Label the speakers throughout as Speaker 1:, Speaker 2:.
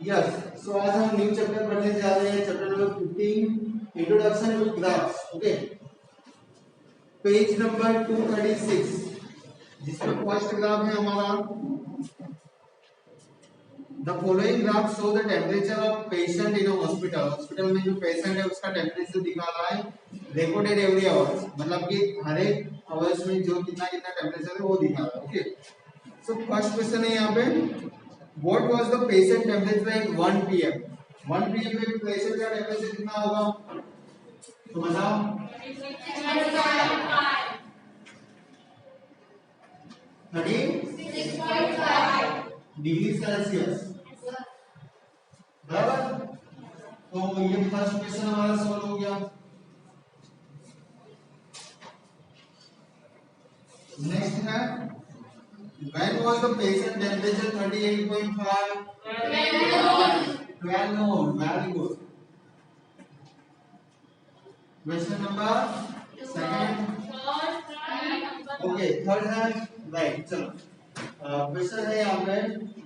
Speaker 1: Yes, सो आज हम new chapter पढ़ने जा रहे हैं, chapter number 15 introduction to graphs. Okay, page number 236 जिसमें फर्स्ट ग्राफ है हमारा the following graph show the temperature of patient in hospital. Hospital में जो पेशेंट है उसका टेम्परेचर दिखा रहा है रिकॉर्डेड एवरी आवर्स, मतलब कि हर एक आवर्स में जो कितना कितना टेम्परेचर है वो दिखा रहा है। ओके, सो फर्स्ट क्वेश्चन है यहाँ पे What was the patient temperature at 1 p.m. 1 p.m. पे पेशेंट का टेम्परेचर कितना होगा तो बताओ। 36.5 डिग्री सेल्सियस, बराबर। तो ये फर्स्ट क्वेश्चन हमारा सॉल्व हो गया। नेक्स्ट है When was the patient temperature 38.5? 12 noon. Very good. Question number second. Okay, third है right. चलो क्वेश्चन है यहाँ पे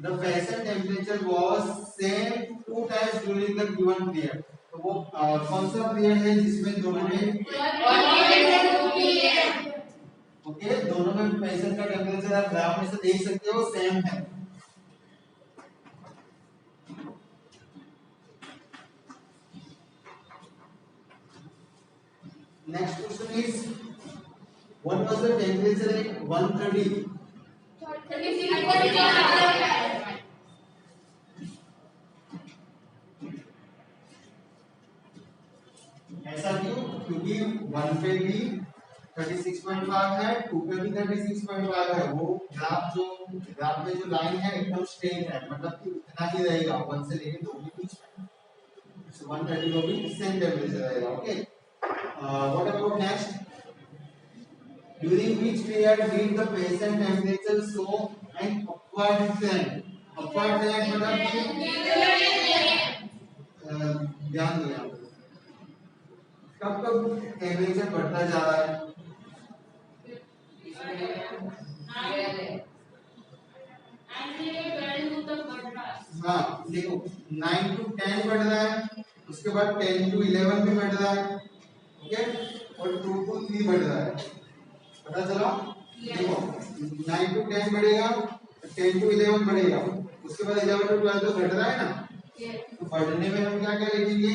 Speaker 1: the patient temperature was same 2 times during the given period. तो वो कौन सा पीरियड है जिसमें दोनों में ओके दोनों में पेशेंट का टेम्परेचर आप ग्राफ में से देख सकते हो सेम है। Next question is what was the temperature at 1:30? ऐसा क्यों? क्योंकि 1 पे भी 36.5 है, 2 पे भी 36.5 है। वो ग्राफ में जो लाइन है एकदम स्ट्रेट है, मतलब कि उतना ही रहेगा 1 से लेके 2 के बीच में। सो 1:30 को भी सेम टेम्परेचर रहेगा। Okay, what about next? During which period did the patient temperature show an upward trend? Upward trend मतलब ध्यान दो यहाँ पे कब कब टेम्परेचर बढ़ता जा रहा है? हाँ देखो 9 to 10 बढ़ रहा है, उसके बाद 10 to 11 भी बढ़ रहा है, ओके, और 2 to 3 बढ़ रहा है। पता चला? देखो 9 to 10 बढ़ेगा, 10 to 11 बढ़ेगा, उसके बाद 11 to 12 तो बढ़ रहा है ना। तो बढ़ने में हम क्या क्या लिखेंगे?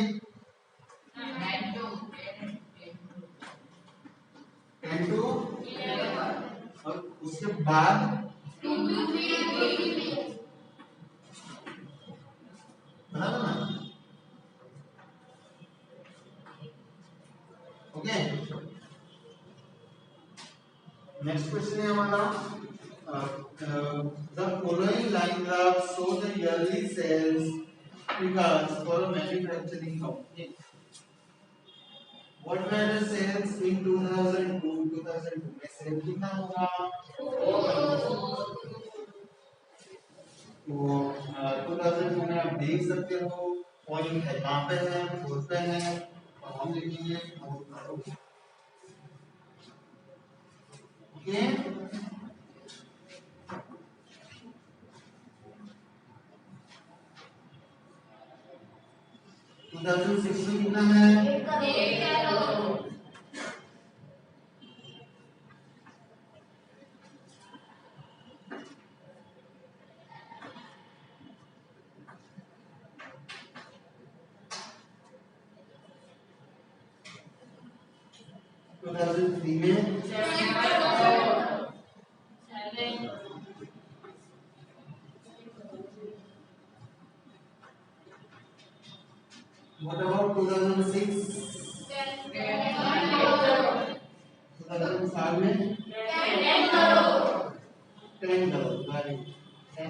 Speaker 1: 10 to 11 और उसके बाद 2 to 3 बराबर ना। ओके, नेक्स्ट क्वेश्चन है हमारा the following line graph show the yearly sales figures for manufacturing company. What were the sales in 2002 में सेल कितना होगा? तो 2002 में आप देख सकते हो पॉइंट है कहाँ पे है, 4 पे है, और हम लिखेंगे 4 ओके। 2006 में कितना है? 2003 में 7। What about 2006? 2005 में 10 करोड़। 10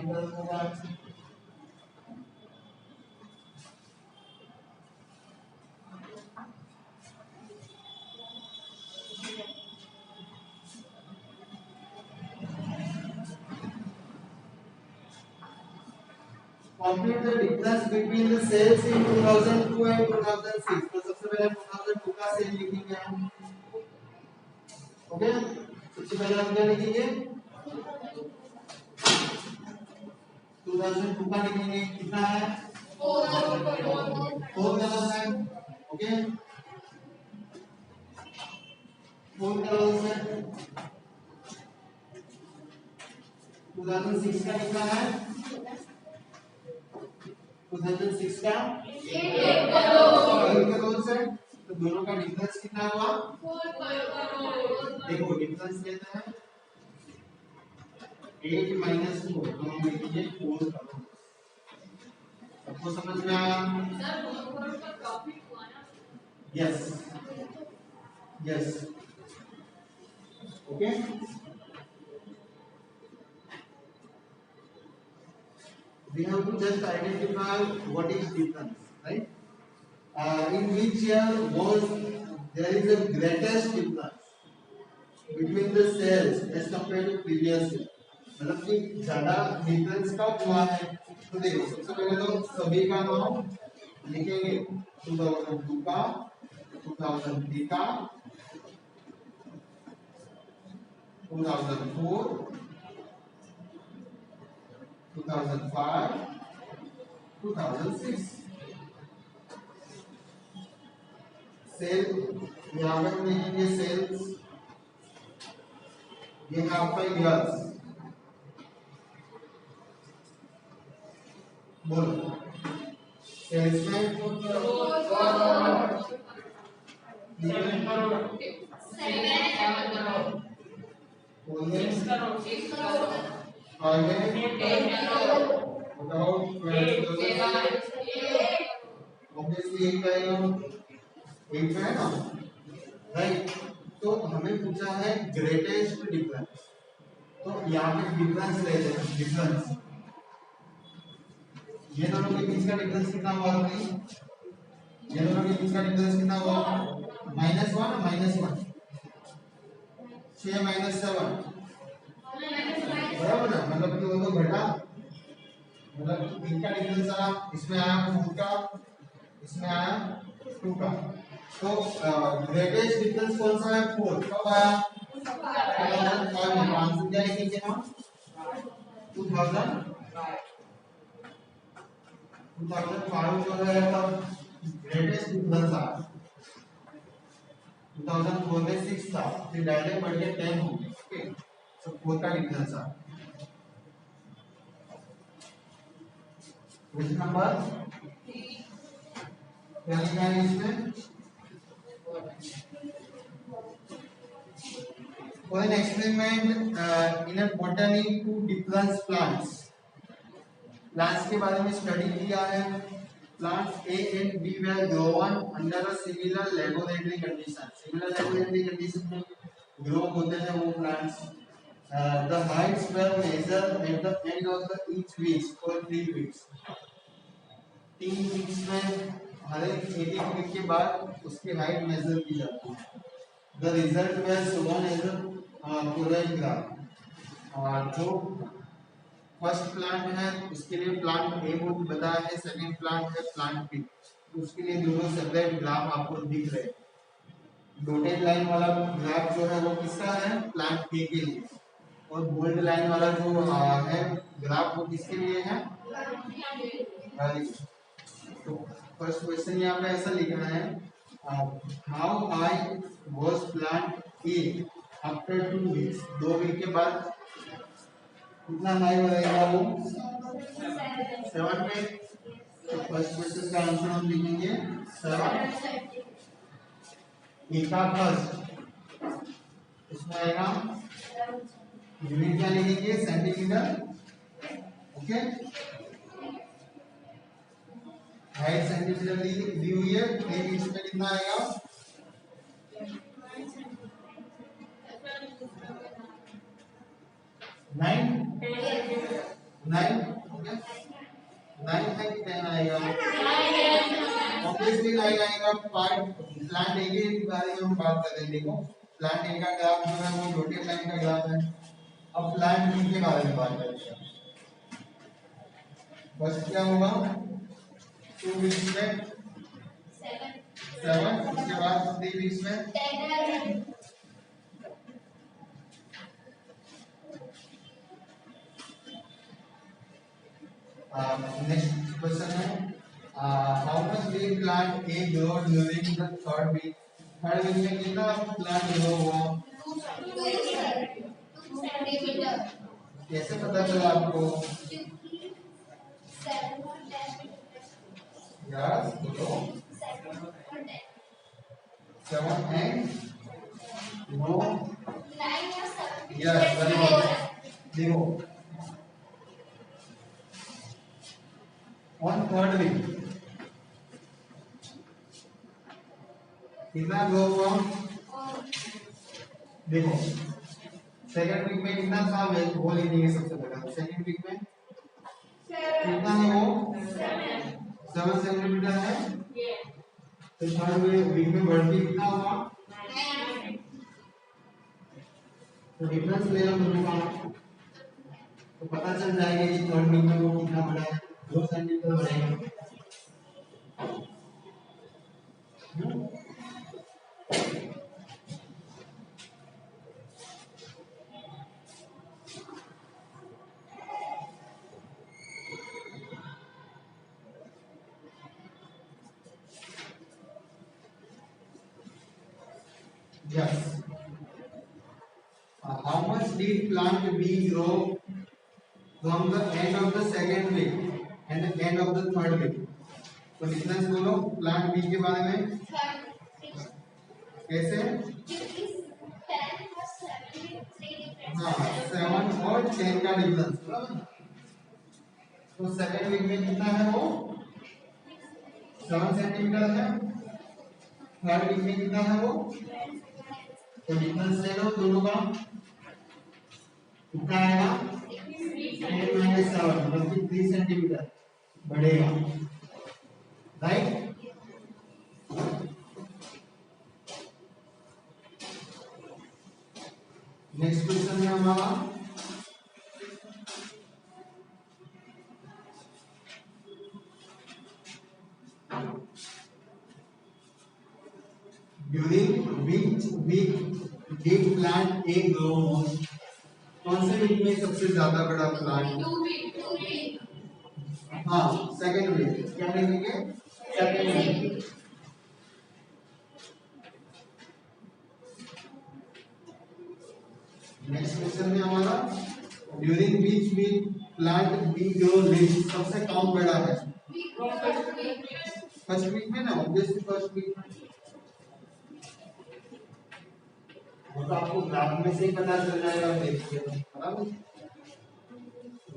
Speaker 1: करोड़ होगा। Compute the difference between the sales in 2002 and 2006। तो सबसे पहले 2002 का सेल लिखेंगे हम। ओके, सबसे पहले हम क्या लिखेंगे? 2002 का लिखेंगे, कितना है? फोर कलर्स है, ओके, फोर कलर्स है। 2006 का कितना है? 2006 का 8 करोड़ है। तो दोनों का डिफरेंस कितना हुआ? 4 करोड़। देखो डिफरेंस लेते हैं 8 माइनस 4, तो हम लिखेंगे 4 करोड़। आपको समझ में आया? सर 2 करोड़ का प्रॉफिट हुआ ना? Yes yes, okay. We have to just identify what is difference, right? In which year was there is a greatest difference between the sales as compared to previous year? मतलब कि ज्यादा difference कब हुआ है? तो देखो सबसे पहले तो सभी का नाम लिखेंगे, 2002 का, 2003 का, 2004, 2005, 2006। सेल यहाँ पे हम लिखेंगे सेल्स, ये है आपका ईयर्स। बोलो सेल्स में 7 करोड़, 7 करोड़, बोलिए 6 करोड़, 6 करोड़, आगे 10 करोड़, बताओ 12 करोड़, ऑब्वियसली एक आएगा, एक है ना, राइट। तो हमें पूछा है ग्रेटेस्ट डिफरेंस, तो यहाँ पे डिफरेंस ले लेते हैं। डिफरेंस ये दोनों के बीच का डिफरेंस कितना हुआ भाई? ये दोनों के बीच का डिफरेंस कितना हुआ? -1 और -1, 6 - 7, बराबर ना? मतलब कि वो तो घटा, मतलब इनका डिफरेंस आया, इसमें आया 4 का, इसमें आया 2 का। तो ग्रेटेस्ट डिफरेंस कौन सा है? 4। कब आया? 2005 में। आंसर क्या लिखेंगे हम? 2005 जो है तब ग्रेटेस्ट डिफरेंस आया। 2004 में 6 था, फिर डायरेक्ट बढ़ के 10 हो गया, ओके। तो 4 का डिफरेंस आया। क्वेश्चन नंबर 3 क्या लिखा है इसमें? For an experiment in a botany to different plants, plants के बारे में स्टडी किया है। Plants A and B were grown under a similar laboratory condition। Similar laboratory condition में ग्रो होते हैं वो plants. The heights were measured at the end of the each week for 3 weeks। 3 weeks में हर एक week के बाद उसकी height measure की जाती है। The result was shown as a correct graph। जो फर्स्ट प्लांट है उसके लिए प्लांट ए बताया है, सेकंड प्लांट है प्लांट बी, उसके लिए दोनों सेपरेट ग्राफ आपको दिख रहे हैं। डॉटेड लाइन वाला ग्राफ जो है वो किसका है? प्लांट ए के लिए, और बोल्ड लाइन वाला जो है ग्राफ वो किसके लिए है? तो फर्स्ट क्वेश्चन यहाँ पे ऐसा लिखना है, how high was plant A after 2 weeks. 2 week के बाद कितना हाई रहेगा वो? 7 पे। तो फर्स्ट क्वेश्चन का आंसर हम लिखेंगे 7। एका फर्स्ट इसमें आएगा, यूनिट क्या लिखेंगे? Centimetre, okay. हाइट सेंटीमीटर दी हुई है, 3 वीक्स में कितना आएगा? 9 ओके। 9 है कि 10 आएगा? ऑब्वियसली 9 आएगा। पार्ट प्लांट ए के बारे में हम बात कर रहे हैं। देखो प्लांट ए का ग्राफ जो है वो डॉटेड लाइन का ग्राफ है। अब प्लांट बी के बारे में बात करते हैं। फर्स्ट क्या होगा? 2 वीक्स में 7, उसके बाद 3 वीक्स में 10। नेक्स्ट क्वेश्चन है, how much did plant A grow during the third week? Third week में कितना प्लांट ग्रो हुआ?
Speaker 2: 2 सेंटीमीटर।
Speaker 1: कैसे पता चला आपको? यस बोलो। 7 and no yes very good. देखो ऑन थर्ड वीक कितना ग्रो हुआ? देखो सेकंड वीक में कितना था वो लिखेंगे सबसे पहले। सेकंड वीक में कितना है वो? 7 सेंटीमीटर है। तो थर्ड वीक में बढ़ के कितना हुआ? तो डिफरेंस ले लो दोनों का तो पता चल जाएगा कि थर्ड वीक में वो कितना बढ़ा है। 2 सेंटीमीटर बढ़ेगा। Yes. How much did plant B grow from the end of the second week and the end of the third week? तो डिफरेंस बोलो प्लांट बी के बारे में कैसे? हाँ 7 और 10 का डिफरेंस बराबर। तो सेकंड वीक में कितना है वो? 7 सेंटीमीटर है। थर्ड वीक में कितना है वो? तो डिफरेंस ले लो दोनों का कितना आएगा? 10 माइनस 7 मतलब 3 सेंटीमीटर बढ़ेगा राइट। नेक्स्ट क्वेश्चन है हमारा during which week did plant A grow most? कौन से वीक में सबसे ज्यादा बड़ा प्लांट?
Speaker 2: 2 वीक।
Speaker 1: हाँ सेकंड वीक। क्या लिखेंगे? Second week. नेक्स्ट क्वेश्चन है हमारा during which week plant B grow least? सबसे कम बड़ा है फर्स्ट वीक में ना ऑब्वियसली फर्स्ट वीक में। वो तो आपको ग्राफ में से ही पता चल जाएगा देखिए बराबर।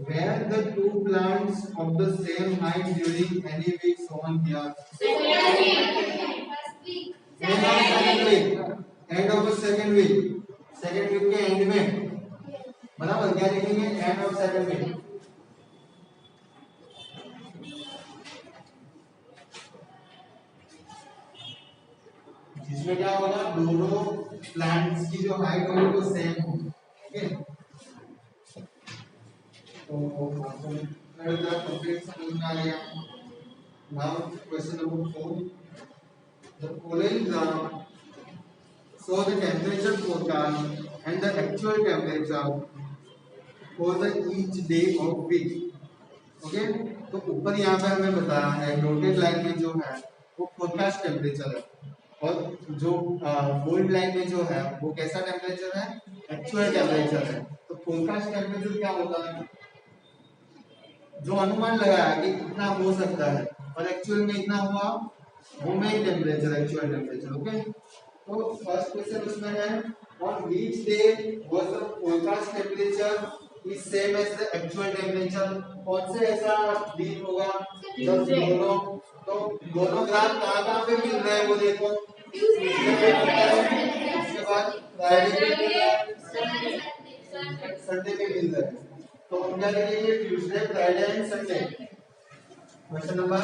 Speaker 1: Where the two plants of the same height during any week shown here? Second week, end of the second week, second week के end में बराबर क्या लिखेंगे? end of second week। जिसमें क्या होगा दोनों प्लांट्स की जो हाइट होगी वो सेम होगी। ओके तो कंप्लीट समझ में आ गया। Now question number 4 the following graph show the temperature forecast and the actual temperature for the each day of week। Okay तो ऊपर यहाँ पे हमें बताया है डॉटेड लाइन में जो है वो फोरकास्ट टेम्परेचर है और जो बोल्ड लाइन में जो है वो कैसा टेम्परेचर है? एक्चुअल टेम्परेचर है। तो फोरकास्ट टेम्परेचर क्या होता है? जो अनुमान लगाया कि इतना हो सकता है और एक्चुअल में इतना हुआ वो main temperature actual temperature. Okay तो फर्स्ट क्वेश्चन उसमें है on which day was the forecast temperature is same as the actual temperature. कौन से ऐसा दिन होगा जब दोनों ग्राफ कहाँ पे मिल रहे हैं वो देखो। उसके बाद फ्राइडे पे मिल रहा है संडे पे मिल रहा है तो हम क्या लिखेंगे? Tuesday Friday and Sunday. Question number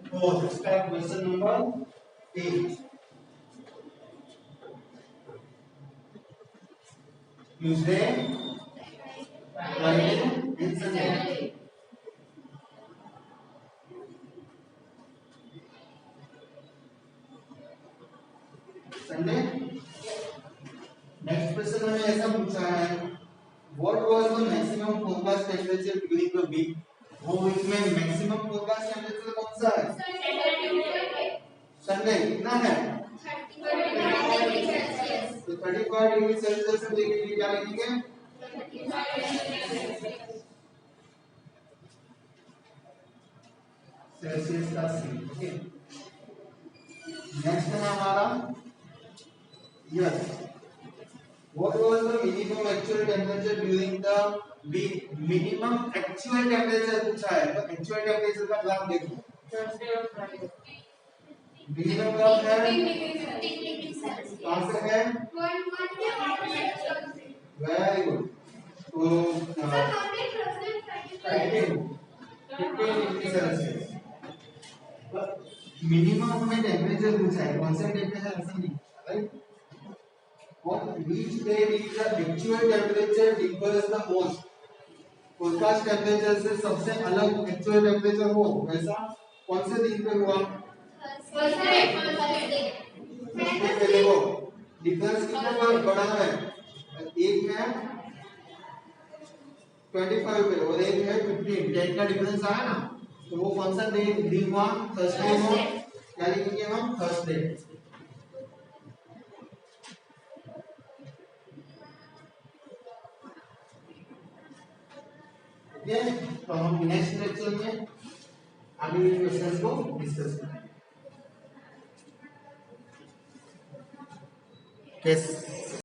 Speaker 1: 4 इसका question number 8 Tuesday Friday and Sunday. Sunday next question में ऐसा पूछा है what was the maximum forecast temperature during the week. वो वीक में मैक्सिमम फोरकास्ट टेम्परेचर कौन सा है? संडे कितना है? 35 डिग्री सेल्सियस से देखने के लिए क्या लिखेंगे? सेल्सियस का सी। ओके, नेक्स्ट है हमारा yes, what was the minimum actual temperature during the week? minimum actual temperature पूछा है, तो actual temperature का ग्राफ देखो, मिनिमम कब है?
Speaker 2: 15 डिग्री सेल्सियस।
Speaker 1: कहाँ से है? Very good. तो 15 डिग्री सेल्सियस मिनिमम हमें टेम्परेचर पूछा है, कौन सा टेम्परेचर ऐसा नहीं, right? On which day is the actual temperature differs the most? Forecast temperature से सबसे अलग एक्चुअल टेम्परेचर हो वैसा कौन से दिन पे हुआ? थर्सडे। देखो डिफरेंस कितना बड़ा है, एक है 25 पे और एक है 15, 10 का डिफरेंस आया ना, तो वो कौन सा दिन हुआ? थर्सडे हुआ। क्या लिखेंगे हम? थर्सडे। ओके, तो हम नेक्स्ट लेक्चर में आगे के क्वेश्चंस को डिस्कस करेंगे।